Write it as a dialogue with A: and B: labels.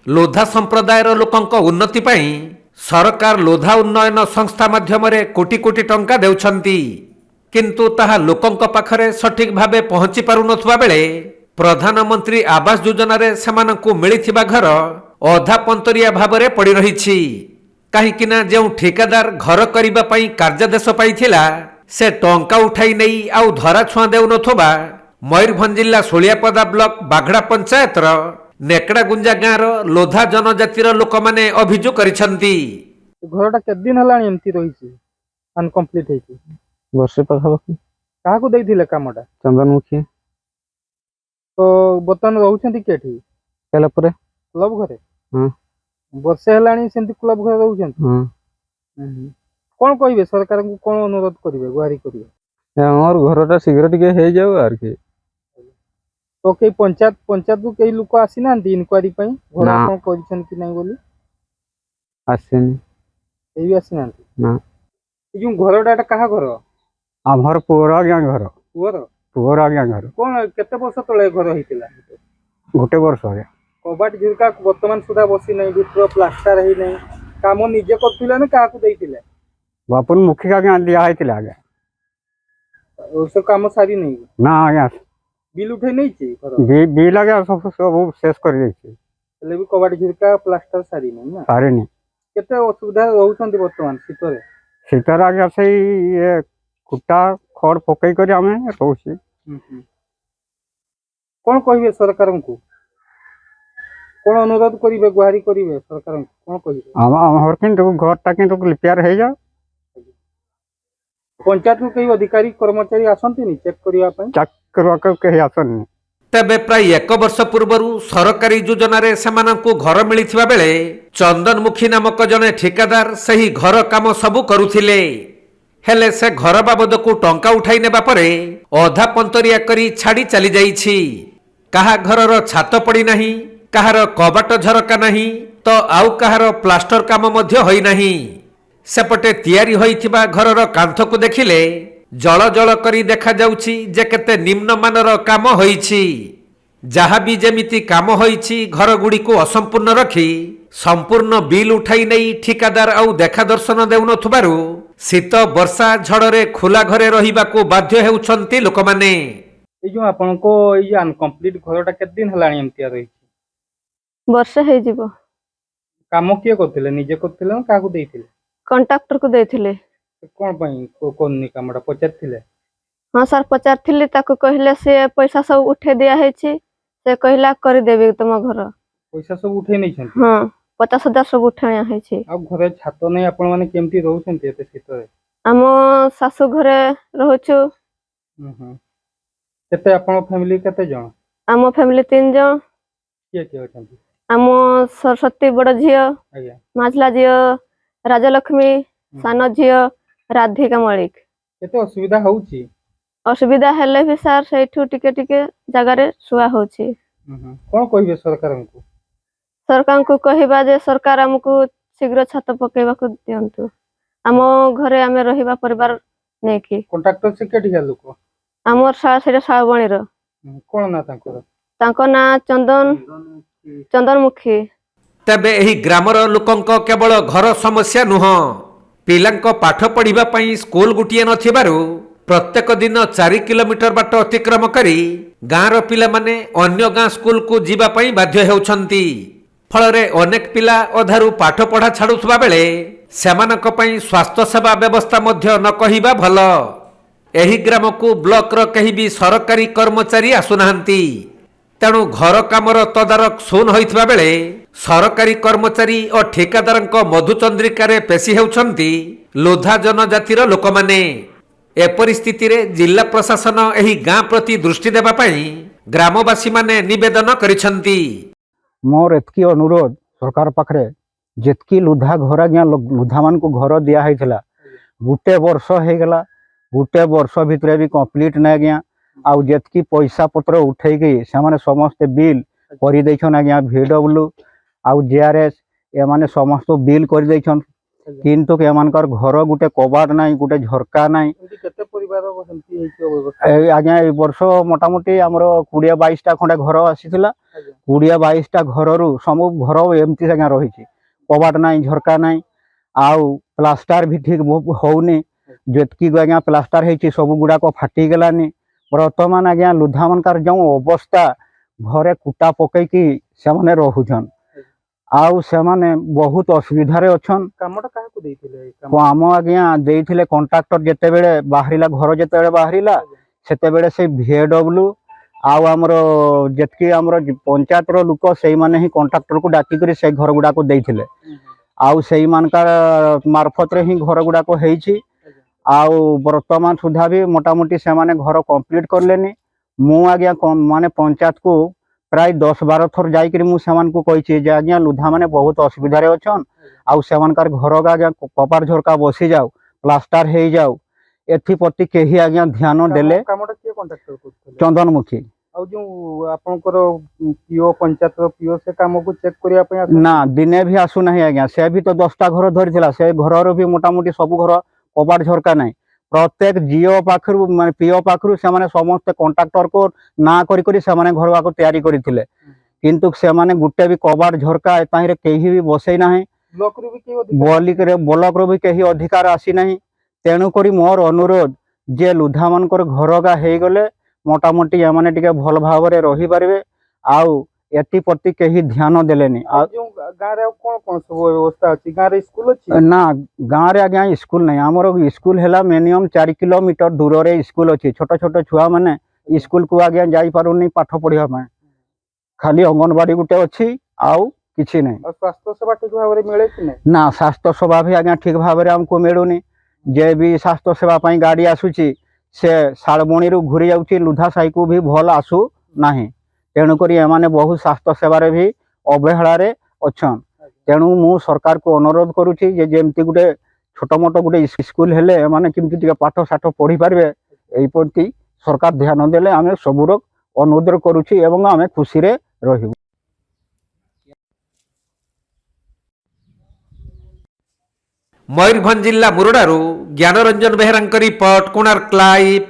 A: लोधा संप्रदायर लोकंक उन्नति पाई सरकार लोधा उन्नयन संस्था माध्यम कोटी कोटी टंका देउछंती किंतु ताहा लोकंक पाखरे सठिक भावे पहुंची पारु नथुवा बेले प्रधानमंत्री आवास योजना रे सेमानंकु मिलिथिबा घर अधा पंतरिया भावरे पड़ी रहिछि काहीकिना जेउ ठेकेदार घर करिबा पई कार्यादेश पाइथिला से टंका उठाई नहीं आउ धरा छुआ देउ नथोबा मयूरभंज जिला सोलियापदा ब्लॉक बाघड़ा पंचायत नेकड़ा गुंजा गाँव लोधा जनजातिर लोक माने अभियोग करिसंती।
B: घरटा केत दिन हलानी एमती रहिछि अनकम्प्लीट हेछि
C: वर्षे पाखापाखि
B: काहाकू देइथिले कामटा
C: चंदनमुखी
B: तो बर्तमान रहउछंती केठी
C: केला परे
B: क्लब घरे
C: हां
B: वर्षे हलानी सेंती क्लब घरे रहउछंती
C: हां
B: कोन कहिबे सरकार को कोन अनुरोध करिवे गुहारी करिवे
C: हमर घरटा शीघ्र टिके हे जाऊ आर के
B: तो कई पंचायत को कई लोक आसी ना इनक्वारी घर कोन करिसन कि नहीं बोली
C: आसेनी
B: केही आसी ना
C: ना
B: ए जो घरटा कहा घर
C: हमर पूरा गां घर
B: पुअर
C: पूरा गां घर
B: कोन केते वर्ष तळे घर हितिला
C: गोटे वर्ष हो गया
B: कबाट झिरका वर्तमान सुधा बसी नहीं भीतर प्लास्टर ही नहीं काम निजे करथिले ना काहाकू देइथिले
C: बापुन मुखी का गां दिया हैतिला आगे
B: ओ सब काम सारी नहीं
C: ना आगे
B: बिल उठे नहीं छी घर
C: बिल आगे सब सब शेष कर दै छी
B: ले भी कबाट झिरका प्लास्टर सारी नहीं ना
C: सारे नहीं
B: केते असुविधा रहउछंती वर्तमान शीतरे
C: सीतार आगे से ये कुटा खड़ पकई कर आमे रहउछी
B: कोन कहिबे सरकार को कोन अनुरोध करिवे गुहारी करिवे सरकार कोन कहिबे
C: हमर किंतु घरटा किंतु रिपेयर हे जा
B: पंचायत को कई अधिकारी कर्मचारी आसंती नहीं चेक करिया पई
C: चेक करवा के कही आसन
A: तेबे प्राय एक वर्ष पूर्वरु सरकारी योजना रे सेमानंकु घर मिलिथिबा बेले चंदनमुखी नामक जने ठेकेदार सही घर काम सबु करुथिले हेले से घर बाबद को टंका उठाई नेबा परे अधा पंतरिया करी छाड़ी चली जाईछि काहा घरर छात पड़ी नाही काहार कबाट झरका नाही तो आउ काहार प्लास्टर काम मध्य होई नाही सेपटे तैयारी होइथिबा घरर कांथ को देखिले जल जल करी देखा जाउछि जे केते निम्न मानर काम होइछि जहा भी जेमिति काम होइछि घर गुडी को असंपूर्ण रखी संपूर्ण बिल उठाई नहीं ठिकादार आउ देखा दर्शन देउनथुबारु शीत वर्षा झड़रे खुला घरे रहिबा को बाध्य हेउछंती लोक माने
B: ए जो आपन को ए अनकम्प्लीट घरटा केत दिन हलानी एमतिया रही
D: वर्ष हे जीवो
B: काम किए करथिले निजे करथिले ना काहाकू देइथिले
D: कॉन्ट्रैक्टर को देथिले
B: कोन पई कोन कामटा पचारथिले
D: हां सर पचारथिले ताको कहिले से पैसा सब उठे दिया है छी से कहिला कर देबे तुम घर
B: पैसा सब उठे नहीं छन
D: हां 50,000 सब उठे है छी
B: अब घरे छात नहीं आपण माने केमती रहउछंती एते शीतरे
D: हम सासु घरे रहउछु
B: केते आपण फैमिली केते जण
D: हम फैमिली 3 जण
B: के अछंती
D: हम सरस्वती बड़ झियो
B: आज्ञा
D: माछला झियो राजलक्ष्मी सान झियो राधिका मलिक
B: केते असुविधा होउची
D: असुविधा हेले भी सर सेठू टिके टिके जगह रे सुआ होची
B: कोन कहिबे सरकार
D: को कहिबा जे सरकार हमको शीघ्र छात पकेबा को दियंतु हम घरे आमे रहिबा परिवार नै की
B: कॉन्ट्रैक्टर से केठी लोक
D: हमर सेटा सावणी रो
B: कोन ना तांकर
D: तांको ना चंदनमुखी
A: तेबे एही ग्रामर लोकंक केवल घर समस्या नुह पिलांक पाठ पढ़िबा पई स्कूल गुटिए नथिबारु प्रत्येक दिन 4 किलोमीटर बाट अतिक्रम करी गाँवर पिला माने अन्य गाँ स्कूल को जीवा पई बाध्य हेउछंती फलरे अनेक पिला अधारु पाठ पढ़ा छाड़ुथबा बेले सेमानक पई स्वास्थ्य सेवा व्यवस्था मध्य न कहिबा भल एही ग्राम को ब्लॉक र कहि भी सरकारी कर्मचारी आसुनाहांती तेणु घर कामर तदारक शून होइथबा बेले सरकारी कर्मचारी और ठेकेदारंक मधुचंद्रिकारे पेशी हेउछंती लोधा जनजातिर लोक माने ए परिस्थिति रे जिला प्रशासन एही गाँ प्रति दृष्टि देबा पई ग्रामवासी माने निवेदन करिसंती
C: मोर एतकी अनुरोध सरकार पाखरे जेतकी लुधा घर गया लुधा मान को घर दिया हैथिला गुटे वर्ष हे गला गुटे वर्ष भितरे भी कंप्लीट नै गया आउ जेतकी पैसा पत्र उठे गई से माने समस्त बिल करि दैछन आज्ञा VW आउ JRS ए माने समस्त बिल करि दैछन किंतु एमानकर घर गुटे कबाड़ नाही गुटे झरका नाही
B: केते परिवार କରିବାର ସେମିତି ହେଇଛି ବ୍ୟବସ୍ଥା?
C: এই আজ্ঞা এই বর্ষ মোটামুটি আমার 20-22টা খন্ডে ঘর আসিଥିଲା।
B: ଆଜ୍ଞା
C: 20-22টা ঘরରୁ ସବୁ ଘର ଏମିତି ଆଜ୍ଞା ରହିଛି। କବାଟ ନାହିଁ, ଝରକା ନାହିଁ, ଆଉ ପ୍ଲାଷ୍ଟର ବି ଠିକ୍ ହଉନି। ଯେତିକି ଆଜ୍ଞା ପ୍ଲାଷ୍ଟର ହେଇଛି ସବୁ ଗୁଡ଼ାକ ଫାଟିଗଲାନି। ବର୍ତ୍ତମାନ ଆଜ୍ଞା ଲୁଧାମାନଙ୍କର ଯେଉଁ ଅବସ୍ଥା, ଘରେ କୁଟା ପକେଇକି ସେମାନେ ରହୁଛନ୍, ଆଉ ସେମାନେ ବହୁତ ଅସୁବିଧାରେ ଅଛନ୍।
B: କାମଟା କାହାକୁ ଦେଇଥିଲେ ଏଇ କାମ?
C: ଆମ ଆଜ୍ଞା ଦେଇଥିଲେ କଣ୍ଟ୍ରାକ୍ଟର ଯେତେବେଳେ ବାହାରିଲା, ଘର ଯେତେବେଳେ ବାହାରିଲା ସେତେବେଳେ ସେ VAW ଆଉ ଆମର ଯେତିକି ଆମର ପଞ୍ଚାୟତର ଲୋକ ସେଇମାନେ ହିଁ କଣ୍ଟ୍ରାକ୍ଟରକୁ ଡାକିକରି ସେ ଘର ଗୁଡ଼ାକ ଦେଇଥିଲେ। ଆଉ ସେଇମାନଙ୍କର ମାରଫତରେ ହିଁ ଘର ଗୁଡ଼ାକ ହେଇଛି। ଆଉ ବର୍ତ୍ତମାନ ସୁଦ୍ଧା ବି ମୋଟାମୋଟି ସେମାନେ ଘର କମ୍ପ୍ଲିଟ୍ କଲେନି। ମୁଁ ଆଜ୍ଞା ମାନେ ପଞ୍ଚାୟତକୁ ପ୍ରାୟ 10-12 ଥର ଯାଇକରି ମୁଁ ସେମାନଙ୍କୁ କହିଛି ଯେ ଆଜ୍ଞା ଲୁଧାମାନେ ବହୁତ ଅସୁବିଧାରେ ଅଛନ୍, ଆଉ ସେମାନଙ୍କର ଘର ଆଜ୍ଞା କବାଟ ଝରକା ବସିଯାଉ, ପ୍ଲାଷ୍ଟର ହେଇଯାଉ, ଏଥିପ୍ରତି କେହି ଆଜ୍ଞା ଧ୍ୟାନ ଦେଲେ।
B: କାମଟା କିଏ କଣ୍ଟ୍ରାକ୍ଟର କରୁଥିଲେ?
C: ଚନ୍ଦନମୁଖୀ।
B: ଆଉ ଯୋଉ ଆପଣଙ୍କର ପିଓ ପଞ୍ଚାୟତର ପିଓ ସେ କାମକୁ ଚେକ୍ କରିବା ପାଇଁ ଆସନ୍ତି?
C: ନା ଦିନେ ବି ଆସୁନାହିଁ ଆଜ୍ଞା। ସେ ବି ତ 10ଟା ଘର ଧରିଥିଲା, ସେ ଘରର ବି ମୋଟାମୋଟି ସବୁ ଘର କବାଟ ଝରକା ନାହିଁ। ପ୍ରତ୍ୟେକ ଜିଓ ପାଖରୁ ମାନେ ପିଓ ପାଖରୁ ସେମାନେ ସମସ୍ତେ କଣ୍ଟ୍ରାକ୍ଟରକୁ ନାଁ କରି ସେମାନେ ଘର ଆଗ ତିଆରି କରିଥିଲେ, କିନ୍ତୁ ସେମାନେ ଗୋଟେ ବି କବାଟ ଝରକା ତାହିଁରେ କେହି ବି ବସେଇ ନାହିଁ।
B: ବ୍ଲକରୁ ବି କେହି ଅଧିକାର?
C: ବ୍ଲକରୁ ବି କେହି ଅଧିକାର ଆସିନାହିଁ। ତେଣୁକରି ମୋର ଅନୁରୋଧ ଯେ ଲୁଧାମାନଙ୍କର ଘରଗା ହେଇଗଲେ ମୋଟାମୋଟି ଏମାନେ ଟିକେ ଭଲ ଭାବରେ ରହିପାରିବେ। ଆଉ ଏଥିପ୍ରତି କେହି ଧ୍ୟାନ ଦେଲେନି।
B: ଆଉ ଯୋଉ ଗାଁରେ ଆଉ କଣ କଣ ସବୁ ବ୍ୟବସ୍ଥା ଅଛି? ଗାଁରେ ସ୍କୁଲ ଅଛି?
C: ନା ଗାଁରେ ଆଜ୍ଞା ସ୍କୁଲ ନାହିଁ। ଆମର ସ୍କୁଲ ହେଲା ମିନିମମ୍ 4 କିଲୋମିଟର ଦୂରରେ ସ୍କୁଲ ଅଛି। ଛୋଟ ଛୋଟ ଛୁଆମାନେ ସ୍କୁଲକୁ ଆଜ୍ଞା ଯାଇପାରୁନି ପାଠ ପଢିବା ପାଇଁ। ଖାଲି ଅଙ୍ଗନବାଡି ଗୋଟେ ଅଛି, ଆଉ କିଛି ନାହିଁ।
B: ଆଉ ସ୍ୱାସ୍ଥ୍ୟ ସେବା ଠିକ ଭାବରେ ମିଳେ କି ନାହିଁ?
C: ନା ସ୍ୱାସ୍ଥ୍ୟ ସେବା ବି ଆଜ୍ଞା ଠିକ ଭାବରେ ଆମକୁ ମିଳୁନି। ଯେ ବି ସ୍ୱାସ୍ଥ୍ୟ ସେବା ପାଇଁ ଗାଡ଼ି ଆସୁଛି ସେ ଶାଳବଣୀରୁ ଘୁରି ଯାଉଛି, ଲୁଧା ସାହିକୁ ବି ଭଲ ଆସୁ ନାହିଁ। ତେଣୁକରି ଏମାନେ ବହୁ ସ୍ୱାସ୍ଥ୍ୟ ସେବାରେ ବି ଅବହେଳାରେ ଅଛନ୍। ତେଣୁ ମୁଁ ସରକାରକୁ ଅନୁରୋଧ କରୁଛି ଯେ ଯେମିତି ଗୋଟେ ଛୋଟ ମୋଟ ଗୋଟେ ସ୍କୁଲ ହେଲେ ଏମାନେ କେମିତି ଟିକେ ପାଠ ଶାଠ ପଢ଼ିପାରିବେ, ଏଇ ପ୍ରତି ସରକାର ଧ୍ୟାନ ଦେଲେ ଆମେ ସବୁର ଅନୁରୋଧ କରୁଛି ଏବଂ ଆମେ ଖୁସିରେ ରହିବୁ।
A: ମୟୂରଭଞ୍ଜ ଜିଲ୍ଲା ମୁରଡ଼ାରୁ ଜ୍ଞାନରଞ୍ଜନ ବେହେରାଙ୍କ ରିପୋର୍ଟ, କୋଣାର୍କ ଲାଇଭ୍।